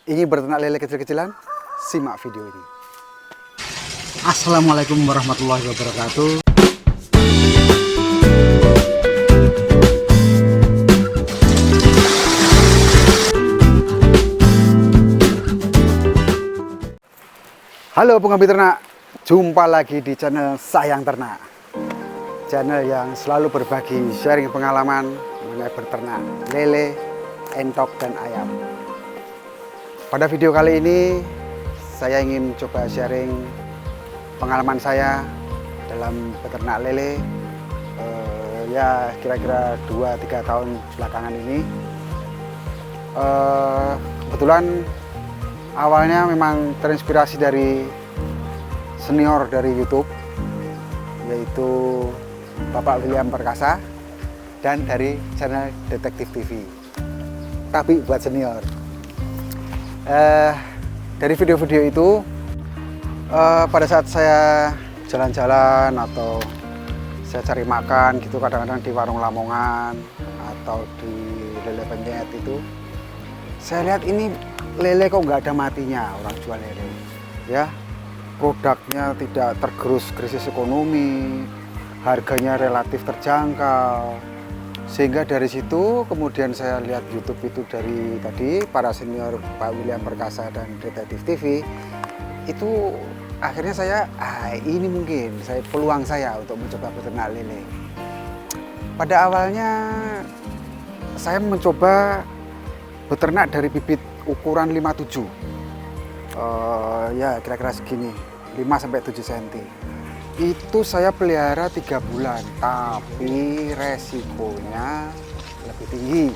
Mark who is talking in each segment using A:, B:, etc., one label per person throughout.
A: Ingin berternak lele kecil-kecilan? Simak video ini.
B: Assalamualaikum warahmatullahi wabarakatuh.
A: Halo penghobi ternak, jumpa lagi di channel Sayang Ternak. Channel yang selalu berbagi sharing pengalaman mengenai berternak lele, entok, dan ayam. Pada video kali ini saya ingin coba sharing pengalaman saya dalam beternak lele ya kira-kira 2-3 tahun belakangan ini. Kebetulan awalnya memang terinspirasi dari senior dari YouTube, yaitu Bapak William Perkasa, dan dari channel Detektif TV. Tapi buat senior. Dari video-video itu, pada saat saya jalan-jalan atau saya cari makan gitu, kadang-kadang di warung Lamongan atau di Lele Penyet itu, saya lihat ini lele kok nggak ada matinya orang jual lele, ya. Produknya tidak tergerus krisis ekonomi, harganya relatif terjangkau, sehingga dari situ kemudian saya lihat YouTube itu dari tadi para senior Pak William Perkasa dan Detektif TV itu, akhirnya saya ini mungkin peluang saya untuk mencoba beternak lele. Pada awalnya saya mencoba beternak dari bibit ukuran 57, ya kira-kira segini, 5-7 cm. Itu saya pelihara 3 bulan, tapi resikonya lebih tinggi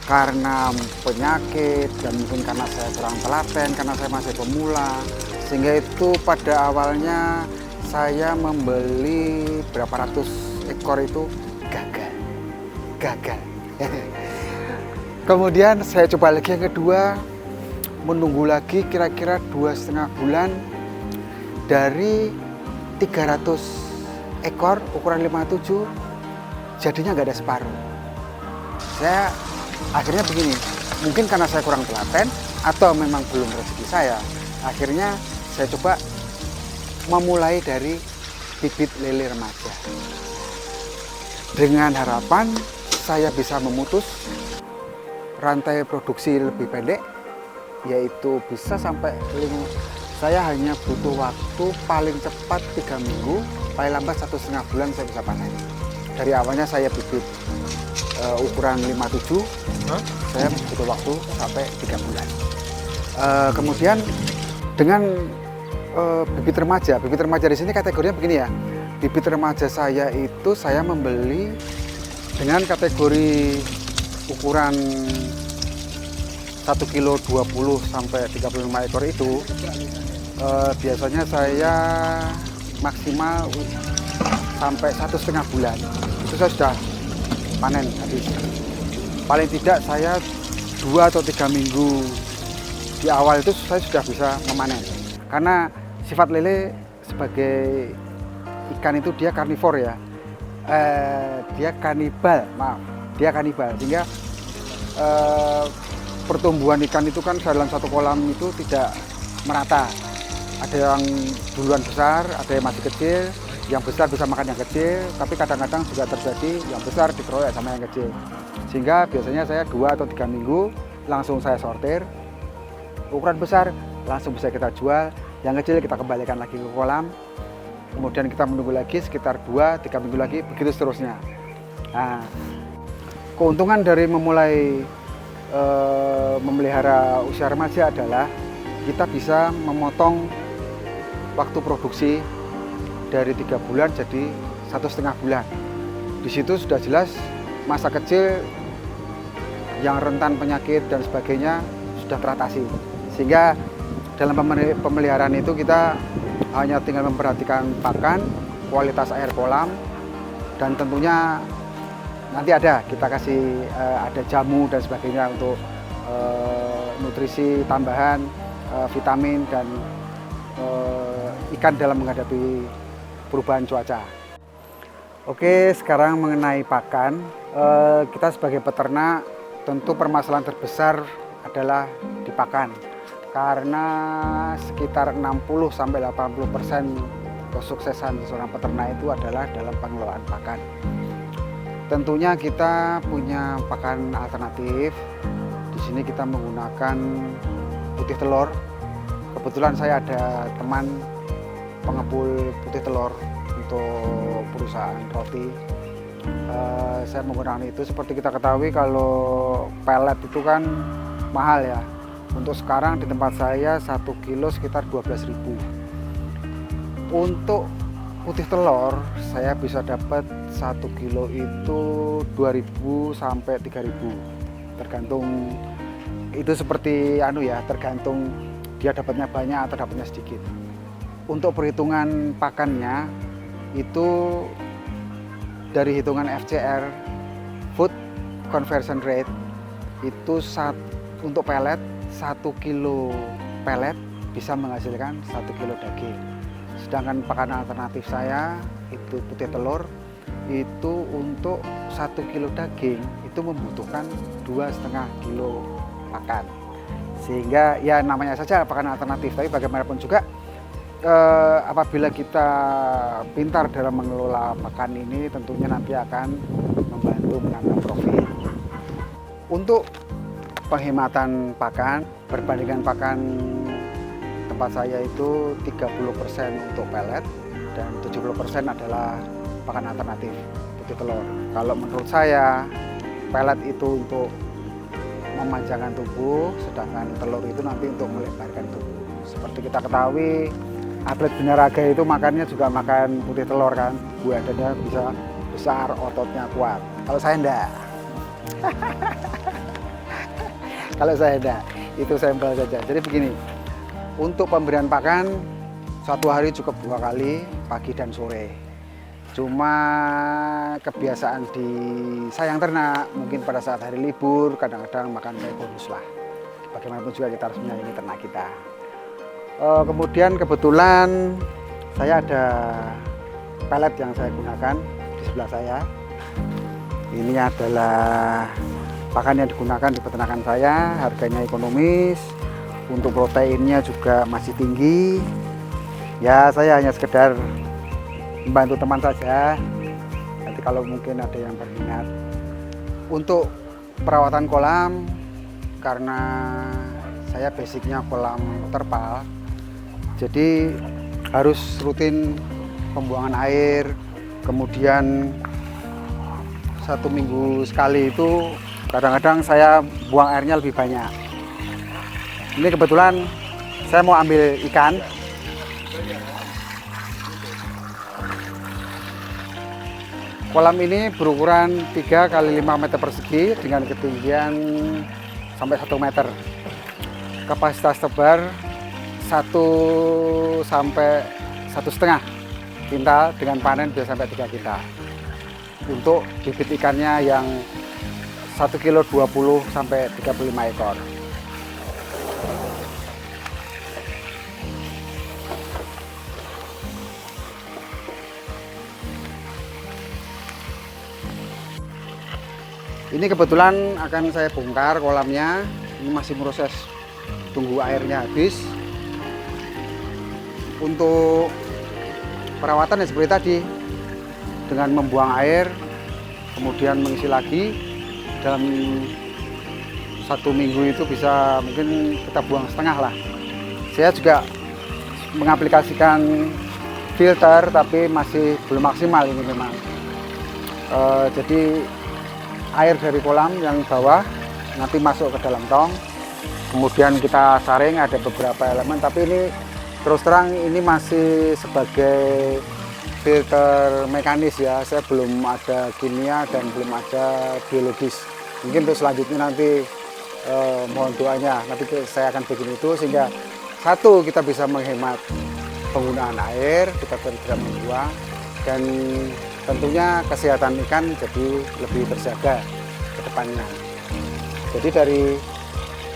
A: karena penyakit dan mungkin karena saya kurang telaten, karena saya masih pemula, sehingga itu pada awalnya saya membeli berapa ratus ekor itu gagal. Kemudian saya coba lagi yang kedua, menunggu lagi kira-kira 2,5 bulan, dari 300 ekor ukuran 57 jadinya nggak ada separuh. Saya akhirnya begini, mungkin karena saya kurang telaten atau memang belum rezeki saya, akhirnya saya coba memulai dari bibit lele remaja dengan harapan saya bisa memutus rantai produksi lebih pendek, yaitu bisa sampai saya hanya butuh waktu paling cepat 3 minggu, paling lambat 1,5 bulan saya bisa panen. Dari awalnya saya bibit ukuran 57, saya butuh waktu sampai 3 bulan. Kemudian dengan bibit remaja di sini kategorinya begini ya. Bibit remaja saya itu saya membeli dengan kategori ukuran 1 kilo 20 sampai 35 ekor itu, biasanya saya maksimal sampai 1,5 bulan itu saya sudah panen habis. Paling tidak saya 2 atau 3 minggu di awal itu saya sudah bisa memanen, karena sifat lele sebagai ikan itu dia karnivor ya, dia kanibal, sehingga pertumbuhan ikan itu kan dalam satu kolam itu tidak merata. Ada yang duluan besar, ada yang masih kecil, yang besar bisa makan yang kecil, tapi kadang-kadang juga terjadi yang besar dikeroyok sama yang kecil. Sehingga biasanya saya 2 atau 3 minggu langsung saya sortir, ukuran besar langsung bisa kita jual, yang kecil kita kembalikan lagi ke kolam, kemudian kita menunggu lagi sekitar 2-3 minggu lagi, begitu seterusnya. Nah, keuntungan dari memulai memelihara usia remaja adalah kita bisa memotong waktu produksi dari 3 bulan jadi 1,5 bulan. Di situ sudah jelas masa kecil yang rentan penyakit dan sebagainya sudah teratasi, sehingga dalam pemeliharaan itu kita hanya tinggal memperhatikan pakan, kualitas air kolam, dan tentunya nanti kita kasih ada jamu dan sebagainya untuk nutrisi tambahan, vitamin, dan ikan dalam menghadapi perubahan cuaca. Oke, sekarang mengenai pakan, kita sebagai peternak tentu permasalahan terbesar adalah di pakan, karena sekitar 60-80% kesuksesan seorang peternak itu adalah dalam pengelolaan pakan. Tentunya kita punya pakan alternatif. Di sini kita menggunakan putih telur. Kebetulan saya ada teman pengepul putih telur untuk perusahaan roti. Saya menggunakan itu. Seperti kita ketahui kalau pelet itu kan mahal ya. Untuk sekarang di tempat saya 1 kilo sekitar 12.000. Untuk putih telur saya bisa dapat 1 kilo itu 2.000 sampai 3.000. Tergantung, itu seperti tergantung dia dapatnya banyak atau dapatnya sedikit. Untuk perhitungan pakannya itu dari hitungan FCR, Food Conversion Rate, itu untuk pelet 1 kilo pelet bisa menghasilkan 1 kilo daging. Sedangkan pakan alternatif saya itu putih telur, itu untuk 1 kilo daging itu membutuhkan 2,5 kilo pakan. Sehingga ya namanya saja pakan alternatif, tapi bagaimanapun juga apabila kita pintar dalam mengelola pakan ini, tentunya nanti akan membantu menambah profit. Untuk penghematan pakan, perbandingan pakan tempat saya itu 30% untuk pelet dan 70% adalah pakan alternatif putih telur. Kalau menurut saya, pelet itu untuk memanjangkan tubuh, sedangkan telur itu nanti untuk melebarkan tubuh. Seperti kita ketahui, atlet binaraga itu makannya juga makan putih telur kan, badannya bisa besar, ototnya kuat. Kalau saya enggak. Kalau saya enggak, itu sampel saja. Jadi begini, untuk pemberian pakan satu hari cukup 2 kali, pagi dan sore. Cuma kebiasaan di sayang ternak, mungkin pada saat hari libur kadang-kadang makan kayak bonus lah. Bagaimanapun juga kita harus menyayangi ternak kita. Kemudian kebetulan saya ada pelet yang saya gunakan di sebelah saya. Ini adalah pakan yang digunakan di peternakan saya, harganya ekonomis, untuk proteinnya juga masih tinggi. Ya saya hanya sekedar membantu teman saja, nanti kalau mungkin ada yang berminat. Untuk perawatan kolam, karena saya basicnya kolam terpal, jadi harus rutin pembuangan air, kemudian 1 minggu sekali itu kadang-kadang saya buang airnya lebih banyak. Ini kebetulan saya mau ambil ikan. Kolam ini berukuran 3 kali 5 meter persegi dengan ketinggian sampai 1 meter. Kapasitas tebar 1 sampai 1,5 kintal, dengan panen bisa sampai 3 kintal. Untuk bibit ikannya yang 1 kilo 20 sampai 35 ekor. Ini kebetulan akan saya bongkar kolamnya. Ini masih proses tunggu airnya habis. Untuk perawatan ya seperti tadi, dengan membuang air, kemudian mengisi lagi. Dalam 1 minggu itu bisa mungkin kita buang setengah lah. Saya juga mengaplikasikan filter, tapi masih belum maksimal ini memang. Jadi air dari kolam yang bawah nanti masuk ke dalam tong, kemudian kita saring, ada beberapa elemen, tapi ini terus terang ini masih sebagai filter mekanis ya, saya belum ada kimia dan belum ada biologis. Mungkin untuk selanjutnya nanti mohon doanya, nanti saya akan bikin itu sehingga satu, kita bisa menghemat penggunaan air, kita tidak membuang, dan tentunya kesehatan ikan jadi lebih terjaga ke depannya. Jadi dari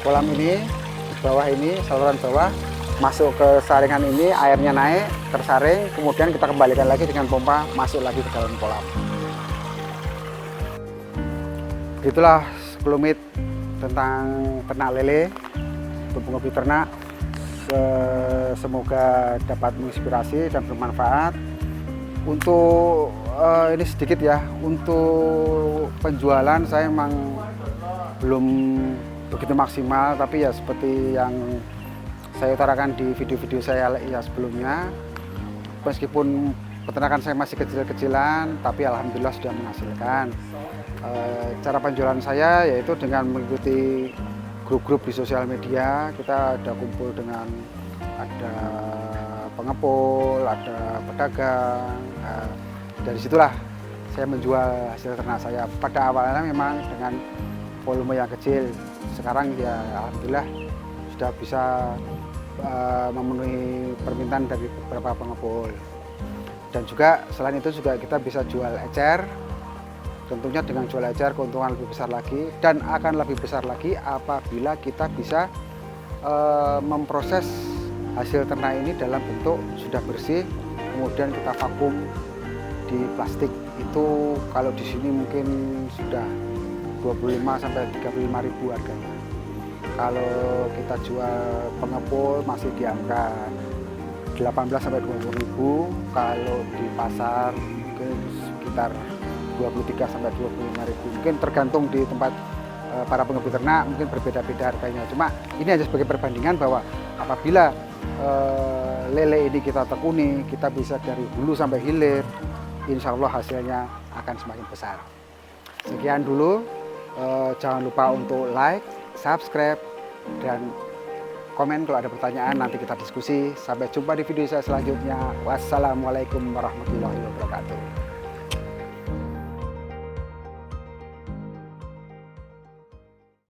A: kolam ini, di bawah ini, saluran bawah, masuk ke saringan ini, airnya naik, tersaring, kemudian kita kembalikan lagi dengan pompa, masuk lagi ke dalam kolam. Itulah sekelumit tentang ternak lele. penghobi ternak. Semoga dapat menginspirasi dan bermanfaat. Untuk ini sedikit ya, untuk penjualan saya memang belum begitu maksimal, tapi ya seperti yang saya utarakan di video-video saya ya sebelumnya, meskipun peternakan saya masih kecil-kecilan, tapi alhamdulillah sudah menghasilkan. Cara penjualan saya yaitu dengan mengikuti grup-grup di sosial media. Kita ada kumpul dengan ada pengepul, ada pedagang. Dari situlah saya menjual hasil ternak saya. Pada awalnya memang dengan volume yang kecil. Sekarang ya alhamdulillah sudah bisa memenuhi permintaan dari beberapa pengepul. Dan juga selain itu juga kita bisa jual ecer. Tentunya dengan jual ecer keuntungan lebih besar lagi, dan akan lebih besar lagi apabila kita bisa memproses hasil ternak ini dalam bentuk sudah bersih, kemudian kita vakum di plastik. Itu kalau di sini mungkin sudah 25 sampai 35 ribu harganya. Kalau kita jual pengepul masih di angka 18 sampai 20 ribu. Kalau di pasar mungkin sekitar 23 sampai 25 ribu. Mungkin tergantung di tempat para penghobi ternak, mungkin berbeda-beda harganya. Cuma ini hanya sebagai perbandingan bahwa apabila lele ini kita tekuni, kita bisa dari hulu sampai hilir, insya Allah hasilnya akan semakin besar. Sekian dulu, jangan lupa untuk like, subscribe, dan komen kalau ada pertanyaan, nanti kita diskusi. Sampai jumpa di video saya selanjutnya. Wassalamualaikum warahmatullahi wabarakatuh.